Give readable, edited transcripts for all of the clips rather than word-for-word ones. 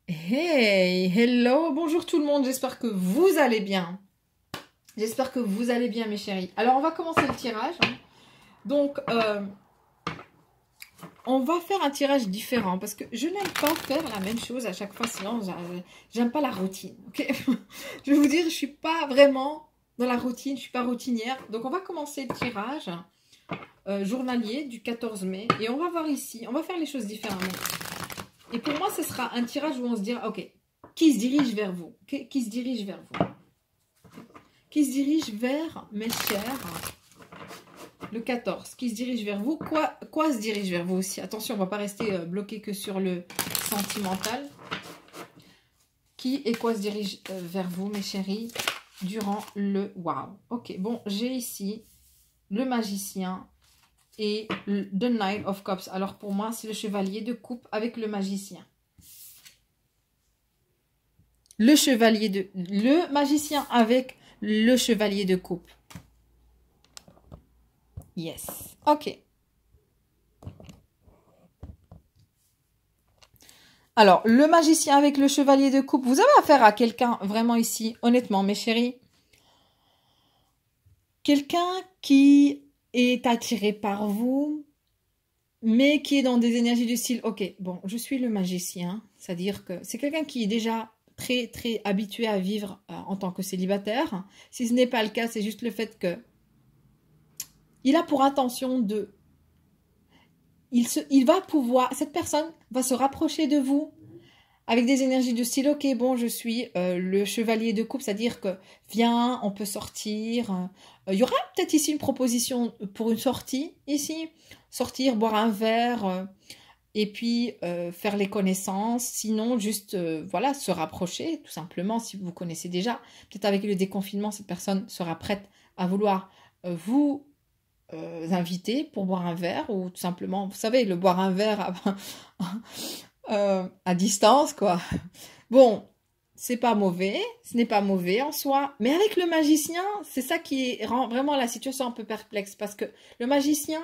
Hey, hello, bonjour tout le monde, j'espère que vous allez bien. J'espère que vous allez bien mes chéris. Alors on va commencer le tirage. Donc on va faire un tirage différent parce que je n'aime pas faire la même chose à chaque fois, sinon j'aime pas la routine. Ok. Je vais vous dire, je suis pas vraiment dans la routine, je suis pas routinière. Donc on va commencer le tirage journalier du 14 mai et on va voir ici, on va faire les choses différemment. Et pour moi, ce sera un tirage où on se dira, ok, qui se dirige vers vous? Qui se dirige vers vous? Qui se dirige vers mes chers? Le 14. Qui se dirige vers vous? Quoi se dirige vers vous aussi? Attention, on ne va pas rester bloqué que sur le sentimental. Qui et quoi se dirige vers vous, mes chéris, durant le... Waouh. Ok, bon, j'ai ici le magicien et The Knight of Cups. Alors pour moi, c'est le chevalier de coupe avec le magicien. Le magicien avec le chevalier de coupe. Yes. Ok. Alors, le magicien avec le chevalier de coupe. Vous avez affaire à quelqu'un vraiment ici, honnêtement, mes chéris. Quelqu'un qui est attiré par vous, mais qui est dans des énergies du style, ok, bon, je suis le magicien. C'est-à-dire que c'est quelqu'un qui est déjà très, très habitué à vivre en tant que célibataire. Si ce n'est pas le cas, c'est juste le fait que il a pour intention de... Il va pouvoir... Cette personne va se rapprocher de vous avec des énergies de style, ok, bon, je suis le chevalier de coupe, c'est-à-dire que, viens, on peut sortir. Il y aura peut-être ici une proposition pour une sortie, ici. Sortir, boire un verre, et puis faire les connaissances. Sinon, juste, voilà, se rapprocher, tout simplement, si vous vous connaissez déjà. Peut-être avec le déconfinement, cette personne sera prête à vouloir vous inviter pour boire un verre, ou tout simplement, vous savez, le boire un verre à distance, quoi. Bon, c'est pas mauvais, ce n'est pas mauvais en soi, mais avec le magicien, c'est ça qui rend vraiment la situation un peu perplexe, parce que le magicien,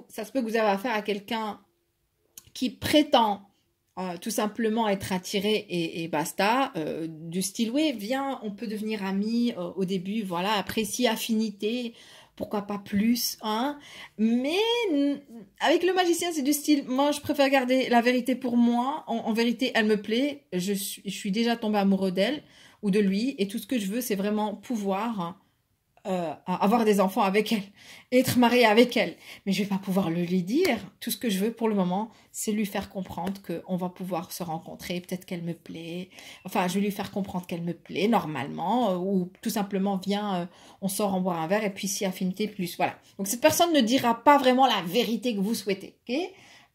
ça se peut que vous avez affaire à quelqu'un qui prétend tout simplement être attiré et basta, du style, oui, viens, on peut devenir amis au début, voilà, après si affinité, pourquoi pas plus, hein. Mais avec le magicien, c'est du style, moi je préfère garder la vérité pour moi. En vérité, elle me plaît, je suis déjà tombée amoureux d'elle ou de lui, et tout ce que je veux, c'est vraiment pouvoir avoir des enfants avec elle, être mariée avec elle. Mais je vais pas pouvoir le lui dire. Tout ce que je veux pour le moment, c'est lui faire comprendre qu'on va pouvoir se rencontrer, peut-être qu'elle me plaît. Enfin, je vais lui faire comprendre qu'elle me plaît normalement, ou tout simplement, viens, on sort, on boit un verre, et puis si affinité plus, voilà. Donc cette personne ne dira pas vraiment la vérité que vous souhaitez, ok?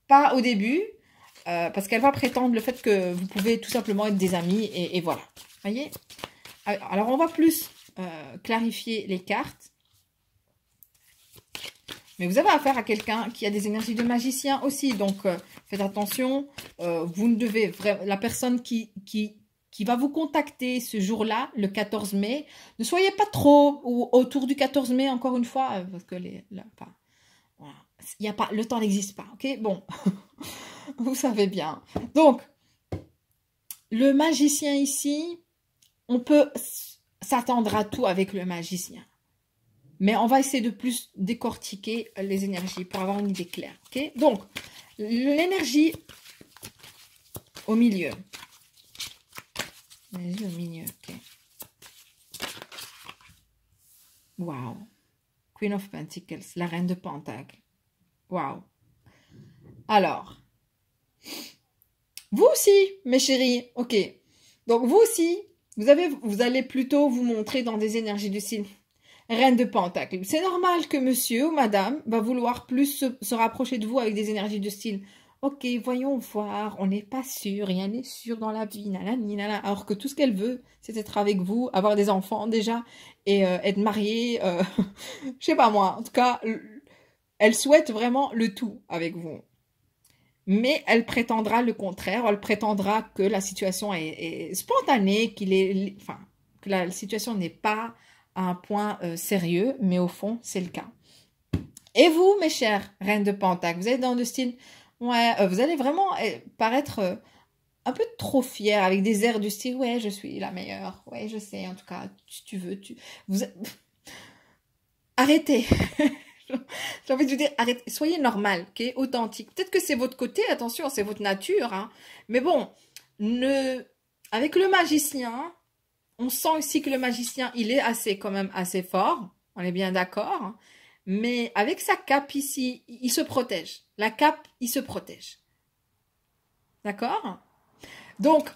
Pas au début, parce qu'elle va prétendre le fait que vous pouvez tout simplement être des amis, et voilà. Voyez? Alors on va plus clarifier les cartes. Mais vous avez affaire à quelqu'un qui a des énergies de magicien aussi. Donc, faites attention. Vous ne devez... La personne qui va vous contacter ce jour-là, le 14 mai, ne soyez pas trop autour du 14 mai, encore une fois, parce que enfin, voilà, il y a pas, le temps n'existe pas. Ok, bon, vous savez bien. Donc, le magicien ici, on peut s'attendre à tout avec le magicien. Mais on va essayer de plus décortiquer les énergies pour avoir une idée claire. Okay? Donc, l'énergie au milieu. L'énergie au milieu, ok. Wow. Queen of Pentacles, la reine de Pentacles. Wow. Alors, vous aussi, mes chéris, ok. Donc, vous aussi, vous allez plutôt vous montrer dans des énergies du style Reine de Pentacle. C'est normal que monsieur ou madame va vouloir plus se rapprocher de vous avec des énergies de style. Ok, voyons voir, on n'est pas sûr, rien n'est sûr dans la vie, nanani, nanana. Alors que tout ce qu'elle veut, c'est être avec vous, avoir des enfants déjà, et être mariée, je sais pas moi. En tout cas, elle souhaite vraiment le tout avec vous. Mais elle prétendra le contraire, elle prétendra que la situation est spontanée, enfin, que la situation n'est pas à un point sérieux, mais au fond, c'est le cas. Et vous, mes chères reines de Pentacle, vous êtes dans le style, ouais, vous allez vraiment paraître un peu trop fière, avec des airs du style, ouais, je suis la meilleure, ouais, je sais, en tout cas, si tu veux, vous, arrêtez. J'ai envie de vous dire, arrêtez, soyez normal, ok, authentique. Peut-être que c'est votre côté, attention, c'est votre nature, hein. Mais bon, avec le magicien, on sent aussi que le magicien, il est assez, quand même, assez fort. On est bien d'accord. Hein. Mais avec sa cape ici, il se protège. La cape, il se protège. D'accord? Donc,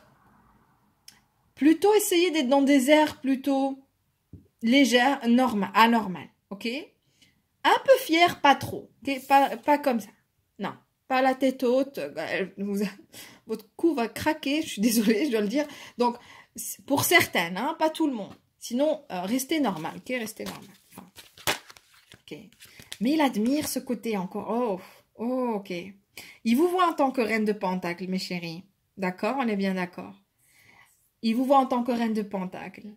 plutôt essayer d'être dans des airs plutôt légères, anormales. Ok? Un peu fier, pas trop. Okay? Pas comme ça. Non. Pas la tête haute. Votre cou va craquer. Je suis désolée, je dois le dire. Donc, pour certaines, hein, pas tout le monde. Sinon, restez normal. Ok? Restez normal. Enfin, ok. Mais il admire ce côté encore. Oh, ok. Il vous voit en tant que reine de Pentacle, mes chéris. D'accord? On est bien d'accord. Il vous voit en tant que reine de Pentacle.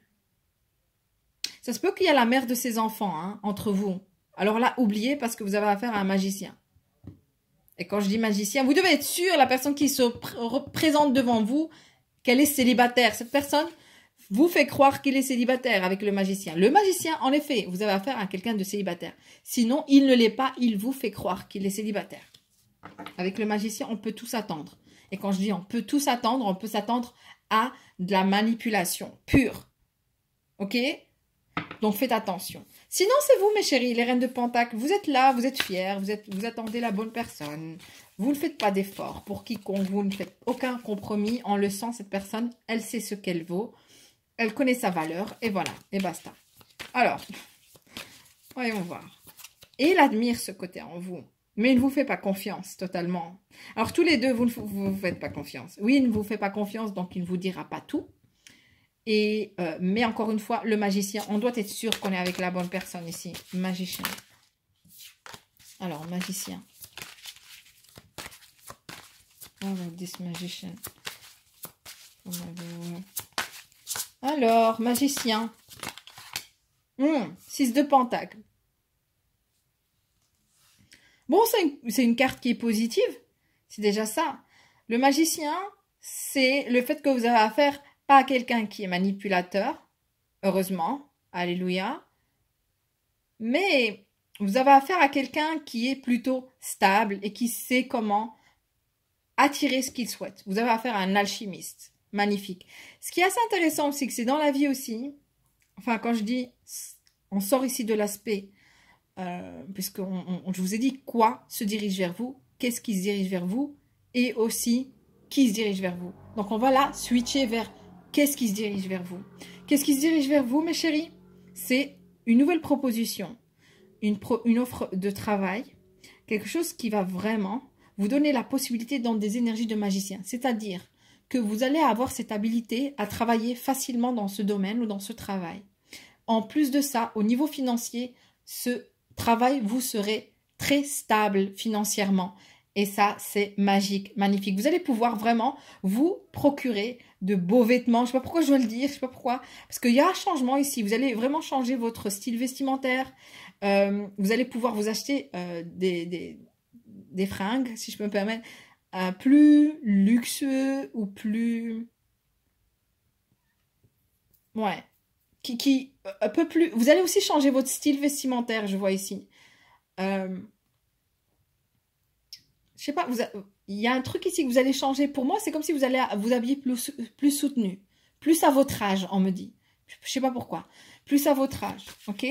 Ça se peut qu'il y a la mère de ses enfants, hein, entre vous. Alors là, oubliez parce que vous avez affaire à un magicien. Et quand je dis magicien, vous devez être sûr, la personne qui se présente devant vous, qu'elle est célibataire. Cette personne vous fait croire qu'il est célibataire avec le magicien. Le magicien, en effet, vous avez affaire à quelqu'un de célibataire. Sinon, il ne l'est pas, il vous fait croire qu'il est célibataire. Avec le magicien, on peut tout s'attendre. Et quand je dis on peut tout s'attendre, on peut s'attendre à de la manipulation pure. Ok? Donc faites attention. Sinon, c'est vous, mes chéris, les reines de Pentacle. Vous êtes là, vous êtes fiers, vous attendez la bonne personne. Vous ne faites pas d'efforts pour quiconque. Vous ne faites aucun compromis. En le sent, cette personne, elle sait ce qu'elle vaut. Elle connaît sa valeur. Et voilà, et basta. Alors, voyons voir. Et il admire ce côté en vous. Mais il ne vous fait pas confiance totalement. Alors, tous les deux, vous ne vous faites pas confiance. Oui, il ne vous fait pas confiance, donc il ne vous dira pas tout. Et, mais encore une fois, le magicien, on doit être sûr qu'on est avec la bonne personne ici. Magicien. Alors, magicien. Oh, this magician. Alors, magicien. 6 de Pentacle. Bon, c'est une carte qui est positive. C'est déjà ça. Le magicien, c'est le fait que vous avez affaire pas à quelqu'un qui est manipulateur. Heureusement. Alléluia. Mais vous avez affaire à quelqu'un qui est plutôt stable et qui sait comment attirer ce qu'il souhaite. Vous avez affaire à un alchimiste. Magnifique. Ce qui est assez intéressant aussi, que c'est dans la vie aussi. Enfin, quand je dis, on sort ici de l'aspect... puisque je vous ai dit quoi se dirige vers vous, qu'est-ce qui se dirige vers vous, et aussi qui se dirige vers vous. Donc, on va là switcher vers qu'est-ce qui se dirige vers vous. Qu'est-ce qui se dirige vers vous, mes chéris? C'est une nouvelle proposition, une offre de travail, quelque chose qui va vraiment vous donner la possibilité dans des énergies de magicien. C'est-à-dire que vous allez avoir cette habilité à travailler facilement dans ce domaine ou dans ce travail. En plus de ça, au niveau financier, ce travail, vous serez très stable financièrement. Et ça, c'est magique, magnifique. Vous allez pouvoir vraiment vous procurer de beaux vêtements. Je ne sais pas pourquoi je dois le dire, je ne sais pas pourquoi. Parce qu'il y a un changement ici. Vous allez vraiment changer votre style vestimentaire. Vous allez pouvoir vous acheter des fringues, si je peux me permettre, plus luxueux ou plus... Ouais. Qui un peu plus... Vous allez aussi changer votre style vestimentaire, je vois ici. Je sais pas, il y a un truc ici que vous allez changer. Pour moi, c'est comme si vous allez vous habiller plus soutenu. Plus à votre âge, on me dit. Je sais pas pourquoi. Plus à votre âge, ok?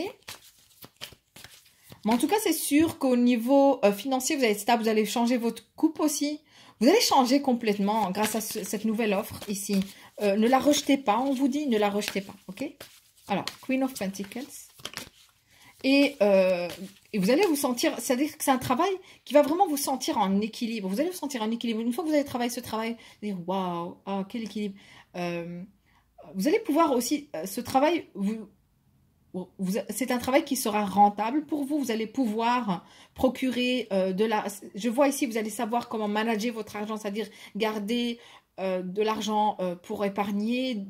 Mais en tout cas, c'est sûr qu'au niveau financier, vous allez être stable. Vous allez changer votre coupe aussi. Vous allez changer complètement grâce à cette nouvelle offre ici. Ne la rejetez pas, on vous dit, ne la rejetez pas, ok? Alors, Queen of Pentacles. Et vous allez vous sentir, c'est-à-dire que c'est un travail qui va vraiment vous sentir en équilibre. Vous allez vous sentir en équilibre. Une fois que vous allez travailler ce travail, vous allez dire, waouh, oh, quel équilibre. Vous allez pouvoir aussi, ce travail, c'est un travail qui sera rentable pour vous. Vous allez pouvoir procurer de la... Je vois ici, vous allez savoir comment manager votre argent, c'est-à-dire garder... de l'argent pour épargner,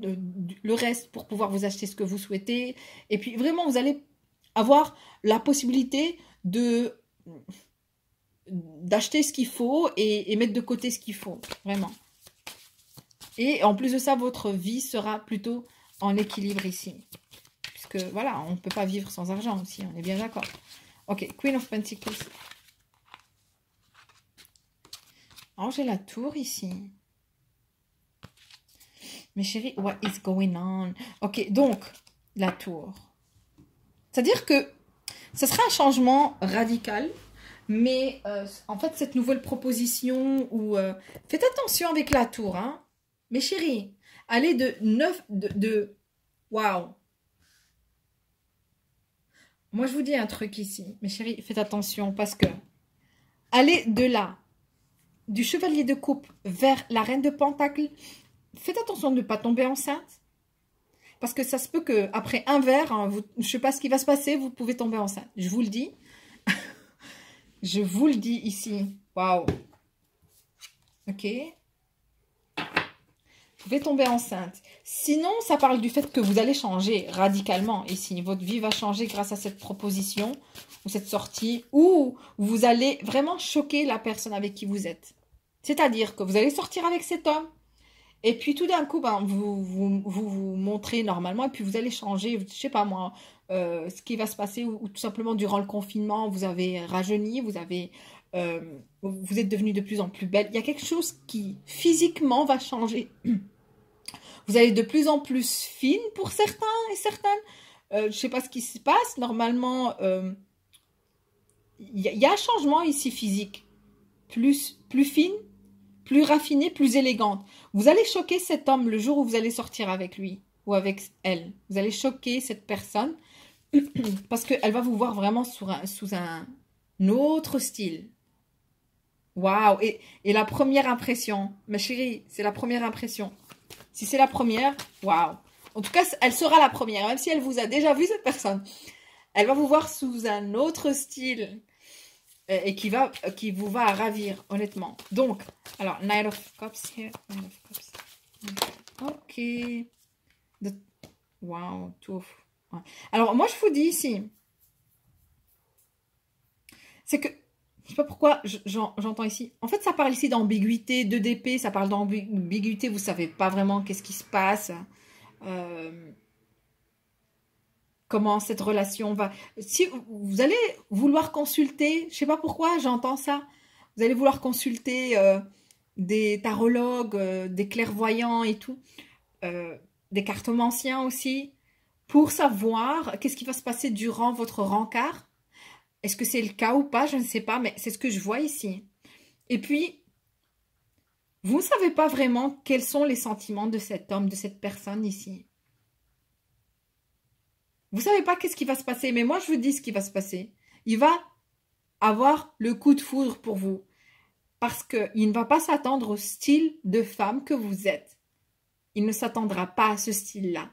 le reste pour pouvoir vous acheter ce que vous souhaitez. Et puis vraiment, vous allez avoir la possibilité d'acheter ce qu'il faut et mettre de côté ce qu'il faut. Vraiment. Et en plus de ça, votre vie sera plutôt en équilibre ici. Puisque voilà, on ne peut pas vivre sans argent aussi, on est bien d'accord. Ok, Queen of Pentacles. Oh, j'ai la tour ici. Mes chéris, what is going on? Ok, donc, la tour. C'est-à-dire que ce sera un changement radical. Mais en fait, cette nouvelle proposition, faites attention avec la tour, hein. Mes chéris, allez de 9, waouh. Moi, je vous dis un truc ici, mes chéris, faites attention parce que allez de là, du chevalier de coupe vers la reine de pentacle, faites attention de ne pas tomber enceinte. Parce que ça se peut qu'après un verre, hein, je ne sais pas ce qui va se passer, vous pouvez tomber enceinte. Je vous le dis. Je vous le dis ici. Waouh. Ok. Vous pouvez tomber enceinte. Sinon, ça parle du fait que vous allez changer radicalement ici. Votre vie va changer grâce à cette proposition ou cette sortie. Ou vous allez vraiment choquer la personne avec qui vous êtes. C'est-à-dire que vous allez sortir avec cet homme. Et puis tout d'un coup, ben, vous montrez normalement. Et puis vous allez changer, je ne sais pas moi, ce qui va se passer. Ou tout simplement durant le confinement, vous avez rajeuni, vous êtes devenu de plus en plus belle. Il y a quelque chose qui physiquement va changer. Vous allez de plus en plus fine pour certains et certaines. Je ne sais pas ce qui se passe. Normalement, il y a un changement ici physique. Plus fine, plus raffinée, plus élégante. Vous allez choquer cet homme le jour où vous allez sortir avec lui ou avec elle. Vous allez choquer cette personne parce qu'elle va vous voir vraiment sous un autre style. Waouh! Et la première impression, ma chérie, c'est la première impression. Si c'est la première, waouh! En tout cas, elle sera la première, même si elle vous a déjà vu, cette personne. Elle va vous voir sous un autre style et qui vous va ravir, honnêtement. Donc, alors, Knight of Cups here. Knight of Cups. Ok. Wow, tout. Ouais. Alors, moi, je vous dis ici, c'est que, je sais pas pourquoi j'entends ici. En fait, ça parle ici d'ambiguïté, de d'épée, ça parle d'ambiguïté, vous savez pas vraiment qu'est-ce qui se passe. Comment cette relation va... Si vous allez vouloir consulter, je sais pas pourquoi j'entends ça, vous allez vouloir consulter des tarologues, des clairvoyants et tout, des cartomanciens aussi, pour savoir qu'est-ce qui va se passer durant votre rencard. Est-ce que c'est le cas ou pas? Je ne sais pas, mais c'est ce que je vois ici. Et puis, vous ne savez pas vraiment quels sont les sentiments de cet homme, de cette personne ici. Vous ne savez pas qu'est-ce qui va se passer, mais moi, je vous dis ce qui va se passer. Il va avoir le coup de foudre pour vous. Parce qu'il ne va pas s'attendre au style de femme que vous êtes. Il ne s'attendra pas à ce style-là.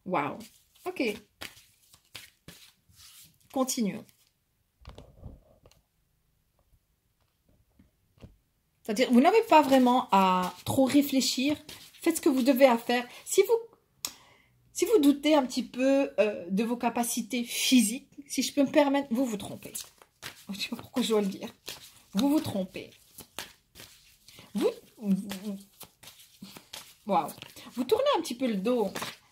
Waouh. Ok. Continuons. C'est-à-dire, vous n'avez pas vraiment à trop réfléchir. Faites ce que vous devez à faire. Si vous doutez un petit peu de vos capacités physiques, si je peux me permettre, vous vous trompez. Je ne sais pas pourquoi je dois le dire. Vous vous trompez. Waouh. Vous tournez un petit peu le dos.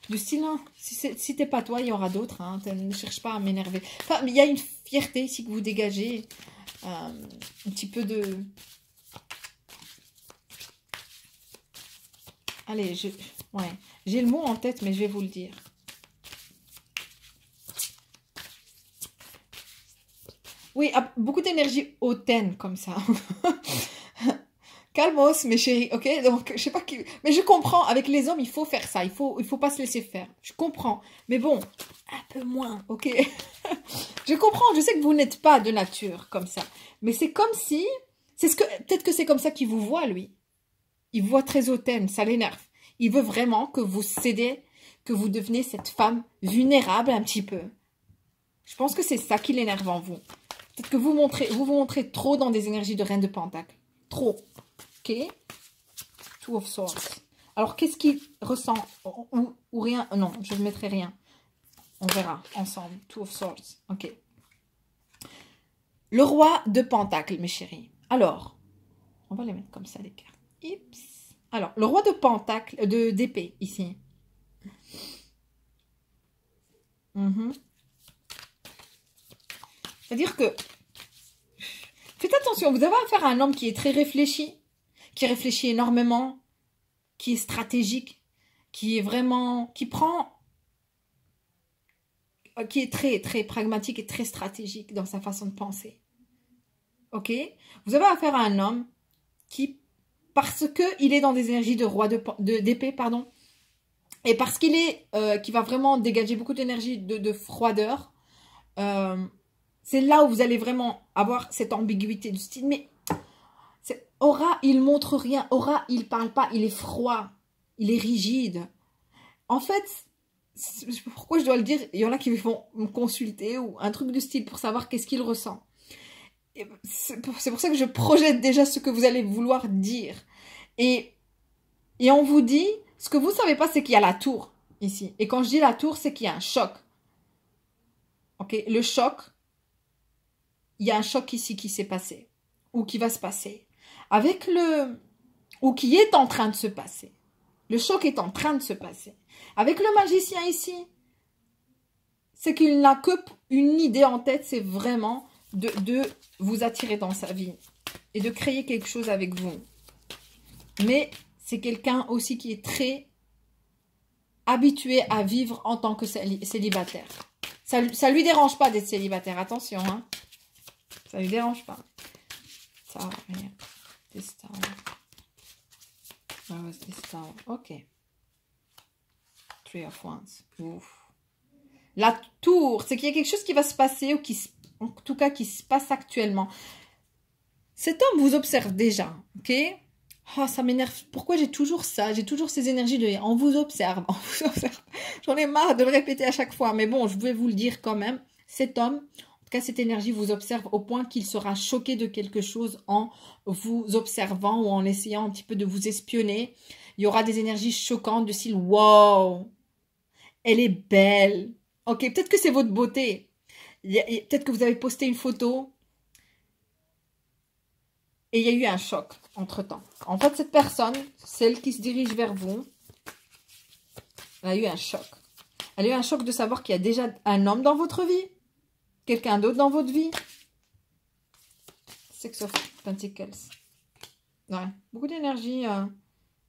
Du style, hein, si t'es pas toi, il y aura d'autres. Hein, ne cherche pas à m'énerver. Enfin, il y a une fierté ici que vous dégagez. Un petit peu de... Allez, ouais, j'ai le mot en tête, mais je vais vous le dire. Oui, beaucoup d'énergie hautaine, comme ça. Calmos, mes chéris, ok? Donc, je sais pas qui... Mais je comprends, avec les hommes, il faut faire ça. Il faut pas se laisser faire. Je comprends. Mais bon, un peu moins, ok? Je comprends, je sais que vous n'êtes pas de nature comme ça. Mais c'est comme si... Peut-être que c'est comme ça qu'il vous voit, lui. Il vous voit très hautaine, ça l'énerve. Il veut vraiment que vous cédez, que vous devenez cette femme vulnérable un petit peu. Je pense que c'est ça qui l'énerve en vous. Peut-être que vous vous montrez trop dans des énergies de reine de pentacle. Trop. Ok. Two of Swords. Alors, qu'est-ce qu'il ressent ou rien? Non, je ne mettrai rien. On verra ensemble. Two of Swords. Ok. Le roi de pentacle, mes chéris. Alors, on va les mettre comme ça, les cartes. Ips. Alors, le roi de pentacle, d'épée, ici. C'est-à-dire que, faites attention, vous avez affaire à un homme qui est très réfléchi, qui réfléchit énormément, qui est stratégique, qui est vraiment, qui est très, très pragmatique et très stratégique dans sa façon de penser. Ok? Vous avez affaire à un homme qui, parce qu'il est dans des énergies de roi d'épée, pardon, et parce qu'il est, qui va vraiment dégager beaucoup d'énergie de froideur, c'est là où vous allez vraiment avoir cette ambiguïté du style. Mais aura, il montre rien. Aura, il parle pas. Il est froid. Il est rigide. En fait, pourquoi je dois le dire? Il y en a qui vont me consulter ou un truc du style pour savoir qu'est-ce qu'il ressent. C'est pour ça que je projette déjà ce que vous allez vouloir dire. Et on vous dit, ce que vous ne savez pas, c'est qu'il y a la tour ici. Et quand je dis la tour, c'est qu'il y a un choc. Ok, le choc, il y a un choc ici qui s'est passé. Ou qui va se passer. Ou qui est en train de se passer. Le choc est en train de se passer. Avec le magicien ici, c'est qu'il n'a que une idée en tête, c'est vraiment de vous attirer dans sa vie. Et de créer quelque chose avec vous. Mais c'est quelqu'un aussi qui est très habitué à vivre en tant que célibataire. Ça lui dérange pas d'être célibataire, attention. Hein. Ça lui dérange pas. Ça, rien. This tower. Where was this tower? Ok. Three of Wands. Ouf. La tour, c'est qu'il y a quelque chose qui va se passer ou en tout cas qui se passe actuellement. Cet homme vous observe déjà, ok? Oh, ça m'énerve. Pourquoi j'ai toujours ça? J'ai toujours ces énergies de on vous observe, on vous observe. J'en ai marre de le répéter à chaque fois, mais bon, je vais vous le dire quand même. Cet homme, en tout cas cette énergie vous observe au point qu'il sera choqué de quelque chose en vous observant ou en essayant un petit peu de vous espionner. Il y aura des énergies choquantes de style wow, elle est belle. Ok, peut-être que c'est votre beauté. Peut-être que vous avez posté une photo et il y a eu un choc entre-temps. En fait, cette personne, celle qui se dirige vers vous, elle a eu un choc. Elle a eu un choc de savoir qu'il y a déjà un homme dans votre vie, quelqu'un d'autre dans votre vie. Six of Pentacles. Ouais, beaucoup d'énergie.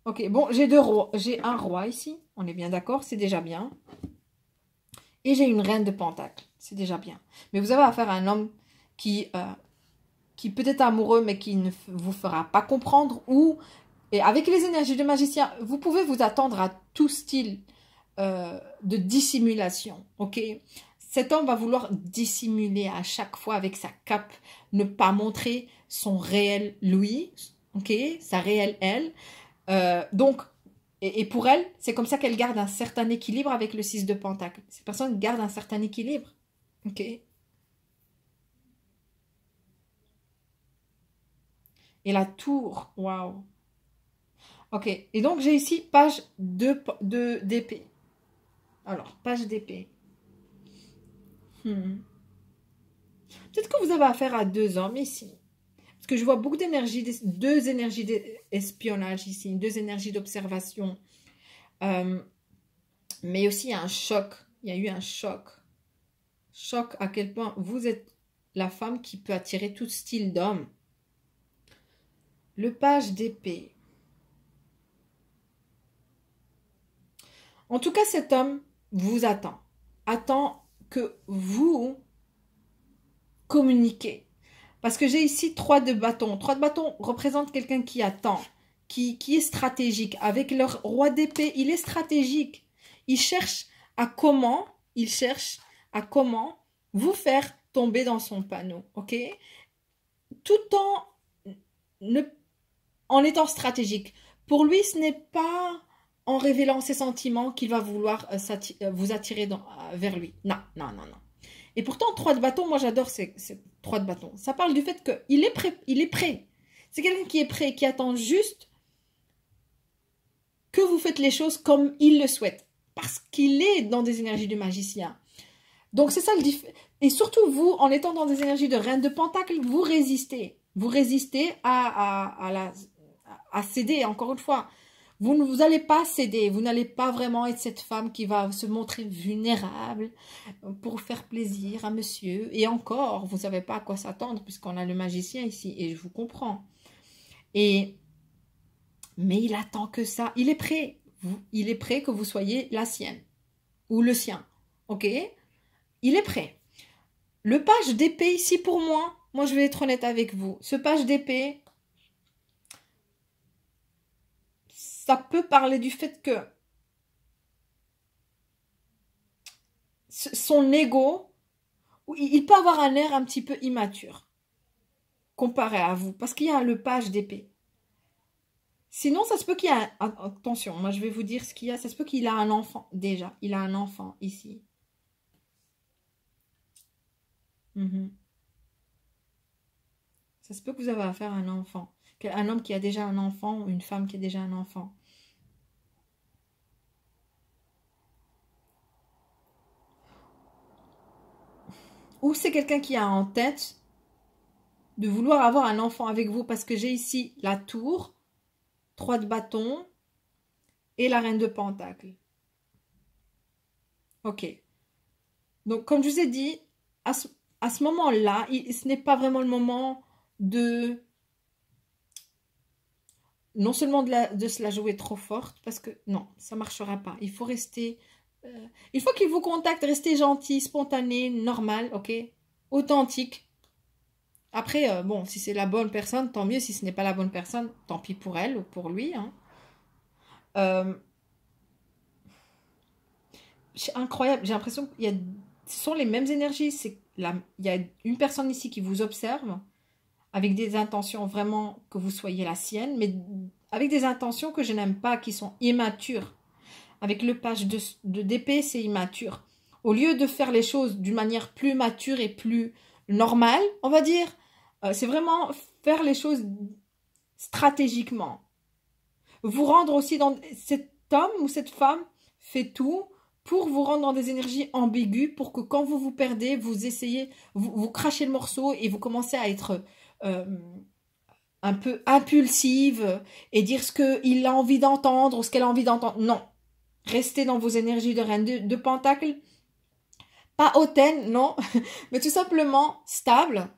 Ok, bon, j'ai un roi ici. On est bien d'accord, c'est déjà bien. Et j'ai une reine de Pentacle. C'est déjà bien. Mais vous avez affaire à un homme qui peut être amoureux, mais qui ne vous fera pas comprendre. Et avec les énergies de magicien, vous pouvez vous attendre à tout style de dissimulation. Ok? Cet homme va vouloir dissimuler à chaque fois avec sa cape, ne pas montrer son réel lui, ok? Sa réelle elle. Donc, et pour elle, c'est comme ça qu'elle garde un certain équilibre avec le 6 de Pentacle. Cette personne garde un certain équilibre. Ok? Et la tour, waouh. Ok, et donc j'ai ici page d'épée. Alors, page d'épée. Peut-être que vous avez affaire à deux hommes ici. Parce que je vois beaucoup d'énergie, deux énergies d'espionnage ici, deux énergies d'observation. Mais aussi il y a un choc. Il y a eu un choc. Choc à quel point vous êtes la femme qui peut attirer tout style d'homme. Le page d'épée. En tout cas, cet homme vous attend. Attend que vous communiquez. Parce que j'ai ici 3 de bâton. 3 de bâton représente quelqu'un qui attend, qui est stratégique. Avec leur roi d'épée, il est stratégique. Il cherche à comment vous faire tomber dans son panneau. Ok? Tout en étant stratégique. Pour lui, ce n'est pas en révélant ses sentiments qu'il va vouloir vous attirer vers lui. Non, non, non, non. Et pourtant, 3 de bâton, moi j'adore ces 3 de bâton. Ça parle du fait qu'il est prêt. Il est prêt. C'est quelqu'un qui est prêt, qui attend juste que vous faites les choses comme il le souhaite. Parce qu'il est dans des énergies de magicien. Donc c'est ça le différent. Et surtout vous, en étant dans des énergies de reine de pentacle, vous résistez. Vous résistez à céder, encore une fois. Vous ne vous allez pas céder, vous n'allez pas vraiment être cette femme qui va se montrer vulnérable pour faire plaisir à monsieur. Et encore, vous ne savez pas à quoi s'attendre puisqu'on a le magicien ici et je vous comprends. Mais il attend que ça, il est prêt. Il est prêt que vous soyez la sienne ou le sien, ok? Il est prêt. Le page d'épée ici pour moi je vais être honnête avec vous, ce page d'épée, ça peut parler du fait que son ego, il peut avoir un air un petit peu immature comparé à vous, parce qu'il y a le page d'épée. Sinon, ça se peut qu'il y a... Attention, moi je vais vous dire ce qu'il y a. Ça se peut qu'il a un enfant, déjà. Il a un enfant ici. Ça se peut que vous avez affaire à un enfant. Un homme qui a déjà un enfant ou une femme qui a déjà un enfant. Ou c'est quelqu'un qui a en tête de vouloir avoir un enfant avec vous parce que j'ai ici la tour, 3 de bâton et la reine de pentacle. Ok. Donc, comme je vous ai dit, à ce moment-là, ce n'est pas vraiment le moment de... Non seulement de se la jouer trop forte, parce que non, ça ne marchera pas. Il faut rester... il faut qu'il vous contacte, rester gentil, spontané, normal, ok? Authentique. Après, bon, si c'est la bonne personne, tant mieux. Si ce n'est pas la bonne personne, tant pis pour elle ou pour lui. Hein. C'est incroyable. J'ai l'impression qu'il y a... Ce sont les mêmes énergies. Il y a une personne ici qui vous observe avec des intentions vraiment que vous soyez la sienne, mais avec des intentions que je n'aime pas, qui sont immatures. Avec le page d'épée, c'est immature. Au lieu de faire les choses d'une manière plus mature et plus normale, on va dire, c'est vraiment faire les choses stratégiquement. Vous rendre aussi dans... Cet homme ou cette femme fait tout pour vous rendre dans des énergies ambiguës, pour que quand vous vous perdez, vous essayez, vous crachez le morceau et vous commencez à être un peu impulsive et dire ce qu'il a envie d'entendre ou ce qu'elle a envie d'entendre. Non. Restez dans vos énergies de reine de pentacle. Pas hautaine, non. Mais tout simplement stable.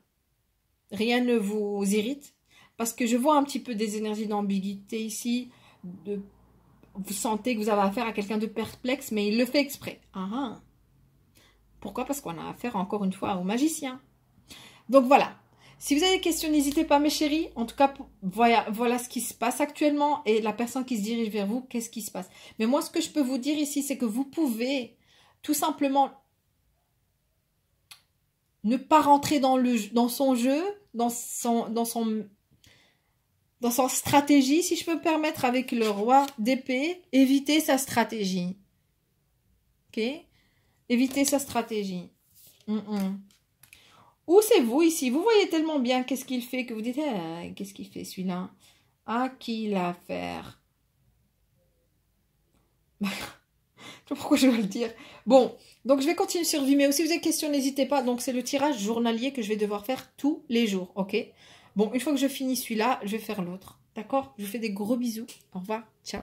Rien ne vous irrite. Parce que je vois un petit peu des énergies d'ambiguïté ici. Vous sentez que vous avez affaire à quelqu'un de perplexe, mais il le fait exprès. Pourquoi? Parce qu'on a affaire encore une fois au magicien. Donc voilà. Si vous avez des questions, n'hésitez pas mes chéris. En tout cas, voilà ce qui se passe actuellement. Et la personne qui se dirige vers vous, qu'est-ce qui se passe? Mais moi, ce que je peux vous dire ici, c'est que vous pouvez tout simplement ne pas rentrer dans son jeu, dans son stratégie, si je peux me permettre, avec le roi d'épée. Éviter sa stratégie. Ok? Éviter sa stratégie. Ou c'est vous ici, vous voyez tellement bien qu'est-ce qu'il fait que vous dites, qu'est-ce qu'il fait celui-là? À qui il a affaire? Je sais pas pourquoi je vais le dire. Bon, donc je vais continuer sur Vimeo. Si vous avez des questions, n'hésitez pas. Donc c'est le tirage journalier que je vais devoir faire tous les jours, ok? Bon, une fois que je finis celui-là, je vais faire l'autre. D'accord? Je vous fais des gros bisous. Au revoir. Ciao.